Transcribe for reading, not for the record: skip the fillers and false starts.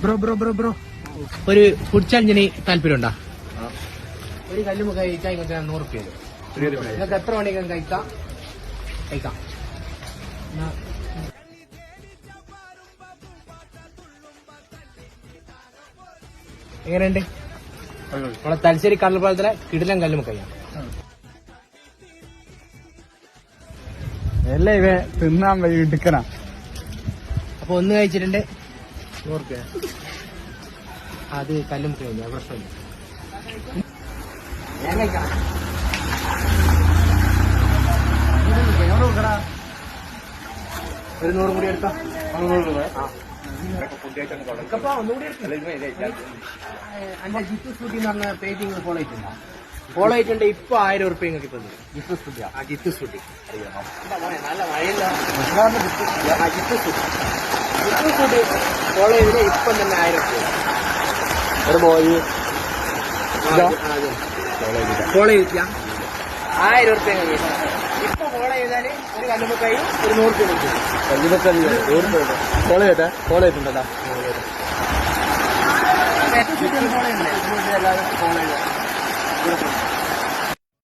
Bro ഒരു food ചാലഞ്ചിന് താല്പര്യമുണ്ടോ? ഒരു കല്ലുമ്മ കഴിക്കാൻ ഇങ്ങനത്തെ 100 റുപ്യ വരും. നിങ്ങൾക്ക് എത്ര മണിക്കും കഴിക്കാം. എങ്ങനെയുണ്ട്? നമ്മളെ തലശ്ശേരി കടൽപ്പാലത്തിലെ കിടിലൻ കല്ലുമ്മ കഴിയാം. അല്ലേ ഇവ തിന്നാൻ വഴി എടുക്കണ. അപ്പൊ ഒന്ന് കഴിച്ചിട്ടുണ്ട് 100 റുപ്യ. അത് കല്ലുമ്മ കഴിഞ്ഞ പ്രശ്നമില്ല. ഞാൻ കഴിക്കാം. ഒരു 100 കൂടി എടുക്കാം. എന്റെ ജിത്തു സ്കൂട്ടി എന്ന് പറഞ്ഞ പേജ് ഫോളോ ചെയ്തിട്ടുണ്ട്. ഇപ്പൊ 1000 റുപ്യ നിങ്ങൾക്ക് ഇപ്പൊ ജിത്തു സ്കൂട്ടി നല്ല മഴയില്ല. ജിത്തു സ്കൂട്ടി ഫോളോ ചെയ്തിട്ട് ഇപ്പം തന്നെ 1000 റുപ്യ. ഒരു ബോയ് ഫോളോ ചെയ്തില്ല 1000 റുപ്യ ഇപ്പൊ ഫോളോ ചെയ്താല് ഒരു കല്ലുമ്മക്കായി ഒരു 100 റുപ്യ കിട്ടും. ഫോളോ ചെയ്തിട്ടുണ്ടല്ലോ. ഫോളോ ചെയ്യണ്ടേ? ഫോളോ ചെയ്ത